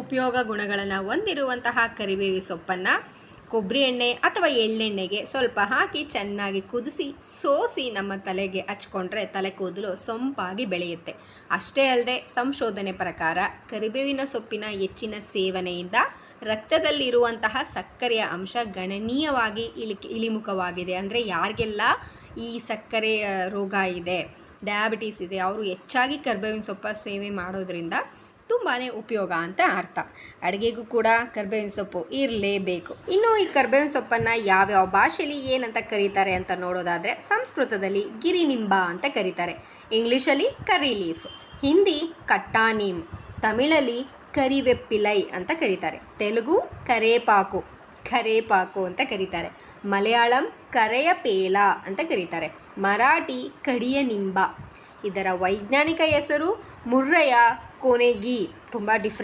ಉಪಯೋಗ ಗುಣಗಳನ್ನು ಹೊಂದಿರುವಂತಹ ಕರಿಬೇವು ಸೊಪ್ಪನ್ನು ಕೊಬ್ಬರಿ ಎಣ್ಣೆ ಅಥವಾ ಎಳ್ಳೆಣ್ಣೆಗೆ ಸ್ವಲ್ಪ ಹಾಕಿ ಚೆನ್ನಾಗಿ ಕುದಿಸಿ ಸೋಸಿ ನಮ್ಮ ತಲೆಗೆ ಹಚ್ಕೊಂಡ್ರೆ ತಲೆ ಕೂದಲು ಸೊಂಪಾಗಿ ಬೆಳೆಯುತ್ತೆ. ಅಷ್ಟೇ ಅಲ್ಲದೆ ಸಂಶೋಧನೆ ಪ್ರಕಾರ ಕರಿಬೇವಿನ ಸೊಪ್ಪಿನ ಹೆಚ್ಚಿನ ಸೇವನೆಯಿಂದ ರಕ್ತದಲ್ಲಿರುವಂತಹ ಸಕ್ಕರೆಯ ಅಂಶ ಗಣನೀಯವಾಗಿ ಇಳಿಮುಖವಾಗಿದೆ. ಅಂದರೆ ಯಾರಿಗೆಲ್ಲ ಈ ಸಕ್ಕರೆ ರೋಗ ಇದೆ, ಡಯಾಬಿಟೀಸ್ ಇದೆ, ಅವರು ಹೆಚ್ಚಾಗಿ ಕರಿಬೇವಿನ ಸೊಪ್ಪ ಸೇವೆ ಮಾಡೋದ್ರಿಂದ ತುಂಬಾ ಉಪಯೋಗ ಅಂತ ಅರ್ಥ. ಅಡುಗೆಗೂ ಕೂಡ ಕರಿಬೇವಿನ ಸೊಪ್ಪು ಇರಲೇಬೇಕು. ಇನ್ನು ಈ ಕರಿಬೇವಿನ ಸೊಪ್ಪನ್ನು ಯಾವ್ಯಾವ ಭಾಷೆಯಲ್ಲಿ ಏನಂತ ಕರೀತಾರೆ ಅಂತ ನೋಡೋದಾದರೆ, ಸಂಸ್ಕೃತದಲ್ಲಿ ಗಿರಿನಿಂಬ ಅಂತ ಕರೀತಾರೆ, ಇಂಗ್ಲೀಷಲ್ಲಿ ಕರಿ ಲೀಫ್, ಹಿಂದಿ ಕಟ್ಟಾನೀಮ್, ತಮಿಳಲ್ಲಿ ಕರಿವೆಪ್ಪಿಲೈ ಅಂತ ಕರೀತಾರೆ, ತೆಲುಗು ಕರೇಪಾಕು ಅಂತ ಕರೀತಾರೆ, ಮಲಯಾಳಂ ಕರೆಯಪೇಲ ಅಂತ ಕರೀತಾರೆ, ಮರಾಠಿ ಕಡಿಯ ನಿಂಬ. ಇದರ ವೈಜ್ಞಾನಿಕ ಹೆಸರು ಮುರ್ರಯ ಕೋನೆಗಿ. ತುಂಬ ಡಿಫ್ರೆಂಟ್